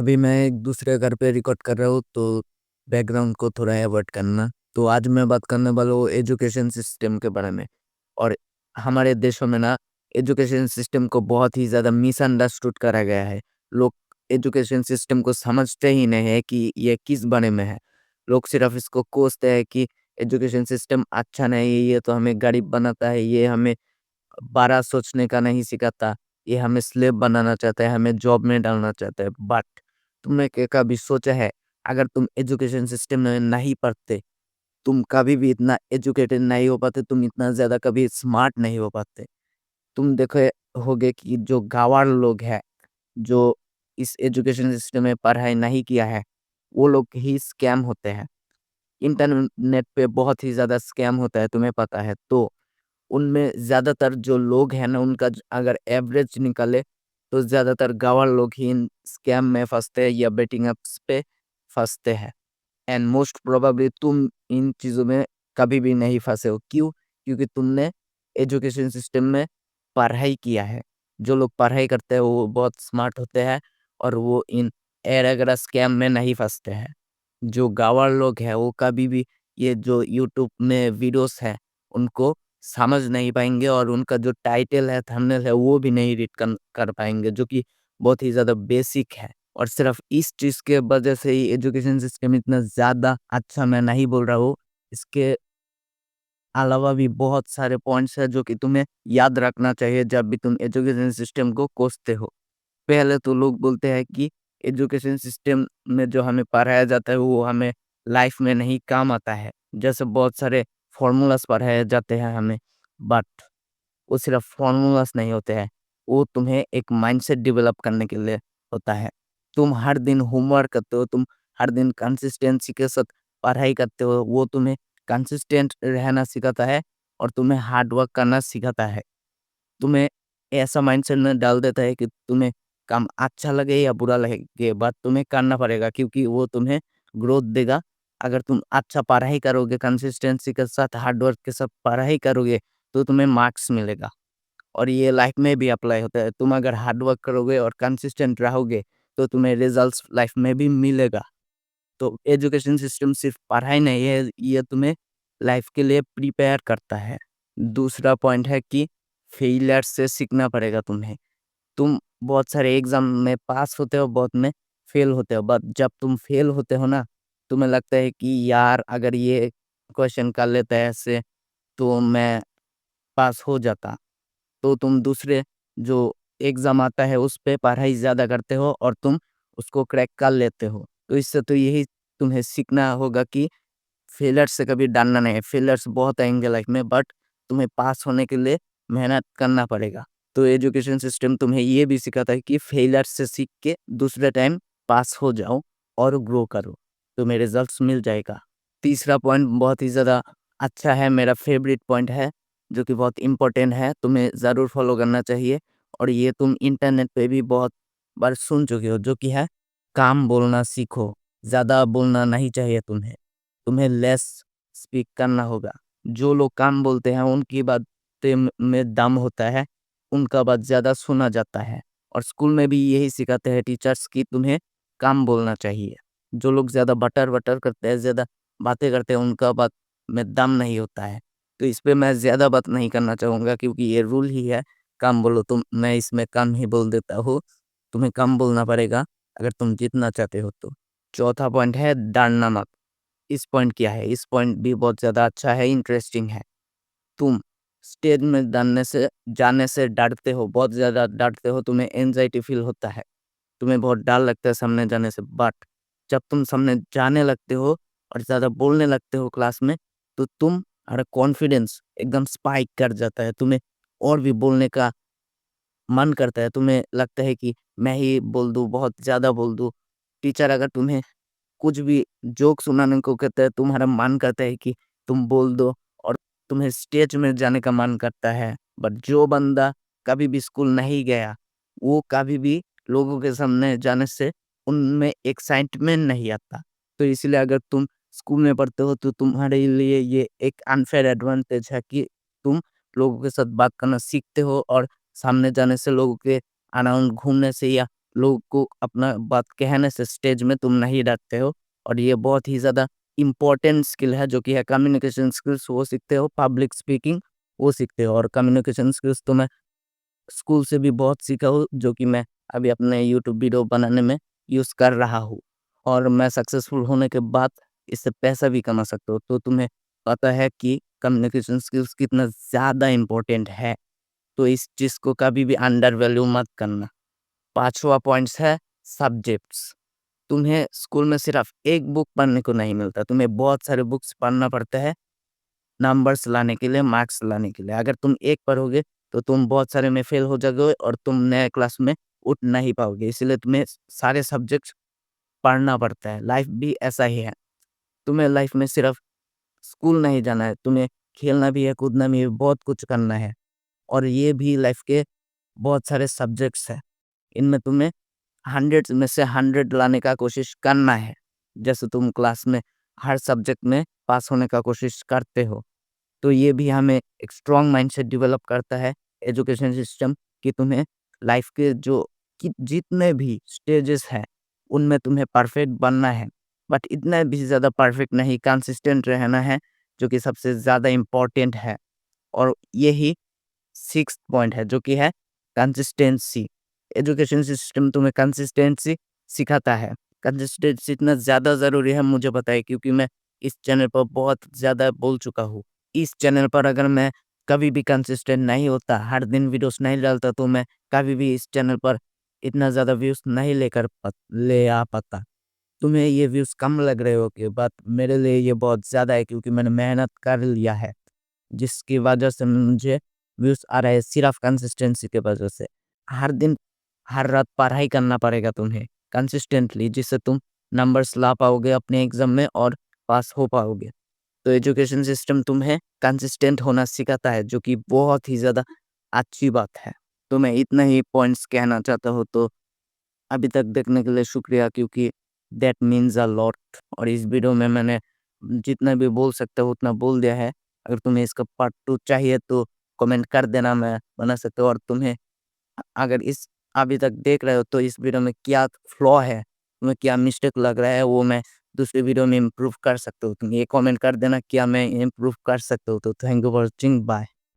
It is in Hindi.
अभी मैं एक दूसरे घर पे रिकॉर्ड कर रहा हूँ तो बैकग्राउंड को थोड़ा अवॉइड करना। तो आज मैं बात करने वाला हूँ एजुकेशन सिस्टम के बारे में। और हमारे देशों में ना एजुकेशन सिस्टम को बहुत ही ज़्यादा मिसअंडरस्टूड करा गया है। लोग एजुकेशन सिस्टम को समझते ही नहीं है कि ये किस बारे में है। लोग सिर्फ इसको कोसते हैं कि एजुकेशन सिस्टम अच्छा नहीं है, ये तो हमें गरीब बनाता है, ये हमें बड़ा सोचने का नहीं सिखाता, ये हमें स्लेव बनाना चाहता है, हमें जॉब में डालना चाहता है। बट तुमने कभी सोचा है, अगर तुम एजुकेशन सिस्टम में नहीं पढ़ते, तुम कभी भी इतना एजुकेटेड नहीं हो पाते, तुम इतना ज़्यादा कभी स्मार्ट नहीं हो पाते। तुम देखे होगे कि जो गँवार लोग हैं, जो इस एजुकेशन सिस्टम में पढ़ाई नहीं किया है, वो लोग ही स्कैम होते हैं। इंटरनेट पे बहुत ही ज़्यादा स्कैम होता है, तुम्हें पता है। तो उनमें ज़्यादातर जो लोग हैं ना, उनका अगर एवरेज निकाले तो ज़्यादातर गँवार लोग ही इन स्कैम में फँसते हैं या बेटिंग एप्स पे फँसते हैं। एंड मोस्ट प्रोबेबली तुम इन चीज़ों में कभी भी नहीं फँसे हो। क्यों? क्योंकि तुमने एजुकेशन सिस्टम में पढ़ाई किया है। जो लोग पढ़ाई करते हैं वो बहुत स्मार्ट होते हैं और वो इन एरा-गैरा स्कैम में नहीं फँसते हैं। जो गँवार लोग हैं वो कभी भी ये जो यूट्यूब में वीडियोज़ हैं उनको समझ नहीं पाएँगे और उनका जो टाइटल है, थंबनेल है वो भी नहीं रीड कर पाएँगे, जो कि बहुत ही ज़्यादा बेसिक है। और सिर्फ इस चीज़ के वजह से ही एजुकेशन सिस्टम इतना ज़्यादा अच्छा मैं नहीं बोल रहा हूँ। इसके अलावा भी बहुत सारे पॉइंट्स हैं जो कि तुम्हें याद रखना चाहिए जब भी तुम एजुकेशन सिस्टम को कोसते हो। पहले तो लोग बोलते हैं कि एजुकेशन सिस्टम में जो हमें पढ़ाया जाता है वो हमें लाइफ में नहीं काम आता है। जैसे बहुत सारे फ़ॉर्मूलाज़ पढ़ाए जाते हैं हमें, बट वो सिर्फ फ़ॉर्मूलाज़ नहीं होते हैं। वो तुम्हें एक माइंडसेट डेवलप करने के लिए होता है। तुम हर दिन होमवर्क करते हो, तुम हर दिन कंसिस्टेंसी के साथ पढ़ाई करते हो, वो तुम्हें कंसिस्टेंट रहना सिखाता है और तुम्हें हार्ड वर्क करना सिखाता है। तुम्हें ऐसा माइंडसेट में डाल देता है कि तुम्हें काम अच्छा लगे या बुरा लगे, बट तुम्हें करना पड़ेगा क्योंकि वो तुम्हें ग्रोथ देगा। अगर तुम अच्छा पढ़ाई करोगे, कंसिस्टेंसी के साथ, हार्ड वर्क के साथ पढ़ाई करोगे, तो तुम्हें मार्क्स मिलेगा। और ये लाइफ में भी अप्लाई होता है। तुम अगर हार्ड वर्क करोगे और कंसिस्टेंट रहोगे, तो तुम्हें रिजल्ट्स लाइफ में भी मिलेगा। तो एजुकेशन सिस्टम सिर्फ पढ़ाई नहीं है, ये तुम्हें लाइफ के लिए प्रिपेयर करता है। दूसरा पॉइंट है कि फेलियर से सीखना पड़ेगा तुम्हें। तुम बहुत सारे एग्ज़ाम में पास होते हो, बहुत में फेल होते हो। बट जब तुम फेल होते हो ना, तुम्हें लगता है कि यार अगर ये क्वेश्चन कर लेते ऐसे, तो मैं पास हो जाता। तो तुम दूसरे जो एग्ज़ाम आता है उस पे पढ़ाई ज़्यादा करते हो और तुम उसको क्रैक कर लेते हो। तो इससे तो यही तुम्हें सीखना होगा कि फेलियर से कभी डरना नहीं है। फेलियर्स बहुत आएँगे लाइफ में, बट तुम्हें पास होने के लिए मेहनत करना पड़ेगा। तो एजुकेशन सिस्टम तुम्हें ये भी सिखाता है कि फेलियर से सीख के दूसरे टाइम पास हो जाओ और ग्रो करो, तुम्हें रिज़ल्ट्स मिल जाएगा। तीसरा पॉइंट बहुत ही ज़्यादा अच्छा है, मेरा फ़ेवरेट पॉइंट है, जो कि बहुत इम्पोर्टेंट है, तुम्हें ज़रूर फ़ॉलो करना चाहिए और ये तुम इंटरनेट पे भी बहुत बार सुन चुके हो, जो कि है काम बोलना सीखो। ज़्यादा बोलना नहीं चाहिए तुम्हें। तुम्हें लेस स्पीक करना होगा। जो लोग कम बोलते हैं उनकी बातें में दम होता है, उनका बात ज़्यादा सुना जाता है। और स्कूल में भी यही सिखाते हैं टीचर्स कि तुम्हें कम बोलना चाहिए। जो लोग ज़्यादा बटर-बटर करते हैं, ज़्यादा बातें करते हैं, उनका बात में दम नहीं होता है। तो इस पे मैं ज़्यादा बात नहीं करना चाहूँगा क्योंकि ये रूल ही है, कम बोलो तुम, मैं इसमें कम ही बोल देता हूँ। तुम्हें कम बोलना पड़ेगा अगर तुम जीतना चाहते हो तो। चौथा पॉइंट है डरना मत। इस पॉइंट क्या है? इस पॉइंट भी बहुत ज़्यादा अच्छा है, इंटरेस्टिंग है। तुम स्टेज में जाने से डरते हो, बहुत ज़्यादा डरते हो, तुम्हें एंग्ज़ायटी फ़ील होता है, तुम्हें बहुत डर लगता है सामने जाने से। बट जब तुम सामने जाने लगते हो और ज़्यादा बोलने लगते हो क्लास में, तो तुम्हारा कॉन्फिडेंस एकदम स्पाइक कर जाता है। तुम्हें और भी बोलने का मन करता है, तुम्हें लगता है कि मैं ही बोल दूँ, बहुत ज़्यादा बोल दूँ। टीचर अगर तुम्हें कुछ भी जोक सुनाने को कहता है, तुम्हारा मन करता है कि तुम बोल दो और तुम्हें स्टेज में जाने का मन करता है। बट जो बंदा कभी भी स्कूल नहीं गया, वो कभी भी लोगों के सामने जाने से उनमें एक्साइटमेंट नहीं आता। तो इसलिए अगर तुम स्कूल में पढ़ते हो तो तुम्हारे लिए ये एक अनफेयर एडवांटेज है कि तुम लोगों के साथ बात करना सीखते हो और सामने जाने से, लोगों के अराउंड घूमने से या लोगों को अपना बात कहने से स्टेज में तुम नहीं डरते हो, और ये बहुत ही ज़्यादा इम्पोर्टेंट स्किल है जो कि है कम्युनिकेशन स्किल्स, वो सीखते हो, पब्लिक स्पीकिंग वो सीखते हो। और कम्युनिकेशन स्किल्स तो मैं स्कूल से भी बहुत सीखा हूँ, जो कि मैं अभी अपने यूट्यूब वीडियो बनाने में यूज़ कर रहा हूँ, और मैं सक्सेसफुल होने के बाद इससे पैसा भी कमा सकता हूँ। तो तुम्हें पता है कि कम्युनिकेशन स्किल्स कितना ज़्यादा इम्पोर्टेंट है, तो इस चीज़ को कभी भी अंडर वैल्यू मत करना। 5वां पॉइंट्स है सब्जेक्ट्स। तुम्हें स्कूल में सिर्फ एक बुक पढ़ने को नहीं मिलता, तुम्हें बहुत सारे बुक्स पढ़ना पड़ता है नंबर्स लाने के लिए, मार्क्स लाने के लिए। अगर तुम एक पढ़ोगे तो तुम बहुत सारे में फेल हो जाओगे और तुम नए क्लास में उठ नहीं पाओगे। इसलिए तुम्हें सारे सब्जेक्ट्स पढ़ना पड़ता है। लाइफ भी ऐसा ही है। तुम्हें लाइफ में सिर्फ स्कूल नहीं जाना है, तुम्हें खेलना भी है, कूदना भी है, बहुत कुछ करना है। और ये भी लाइफ के बहुत सारे सब्जेक्ट्स हैं। इनमें तुम्हें 100 में से 100 लाने का कोशिश करना है। जैसे तुम क्लास में हर सब्जेक्ट में पास होने का कोशिश करते हो। तो ये भी हमें एक स्ट्रॉन्ग माइंडसेट डेवलप करता है एजुकेशन सिस्टम, कि तुम्हें लाइफ के जो कि जितने भी स्टेजेस हैं, उनमें तुम्हें परफेक्ट बनना है। बट इतना भी ज़्यादा परफेक्ट नहीं, कंसिस्टेंट रहना है, जो कि सबसे ज़्यादा इम्पोर्टेंट है। और यही 6th पॉइंट है, जो कि है कंसिस्टेंसी। एजुकेशन सिस्टम तुम्हें कंसिस्टेंसी सिखाता है। कंसिस्टेंसी इतना ज़्यादा ज़रूरी है मुझे पता है, क्योंकि मैं इस चैनल पर बहुत ज़्यादा बोल चुका हूँ। इस चैनल पर अगर मैं कभी भी कंसिस्टेंट नहीं होता, हर दिन वीडियोस नहीं डालता, तो मैं कभी भी इस चैनल पर इतना ज़्यादा व्यूज़ नहीं ले आ पाता। तुम्हें ये व्यूज़ कम लग रहे हो कि बात, मेरे लिए ये बहुत ज़्यादा है, क्योंकि मैंने मेहनत कर लिया है, जिसकी वजह से मुझे व्यूज़ आ रहा है सिर्फ़ कंसिस्टेंसी की वजह से। हर दिन, हर रात पढ़ाई करना पड़ेगा तुम्हें कंसिस्टेंटली, जिससे तुम नंबर्स ला पाओगे अपने एग्ज़ाम में और पास हो पाओगे। तो एजुकेशन सिस्टम तुम्हें कंसिस्टेंट होना सिखाता है, जो कि बहुत ही ज़्यादा अच्छी बात है। तो मैं इतना ही पॉइंट्स कहना चाहता हूँ। तो अभी तक देखने के लिए शुक्रिया, क्योंकि दैट मीन्स अ लॉट। और इस वीडियो में मैंने जितना भी बोल सकता हूँ उतना बोल दिया है। अगर तुम्हें इसका पार्ट 2 चाहिए तो कमेंट कर देना, मैं बना सकता हूँ। और तुम्हें अगर इस अभी तक देख रहे हो तो इस वीडियो में क्या फ्लॉ है, तुम्हें क्या मिस्टेक लग रहा है, वो मैं दूसरी वीडियो में इम्प्रूव कर सकता हूँ। तुम ये कमेंट कर देना क्या मैं इम्प्रूव कर सकता हूँ। तो thank you for watching, bye.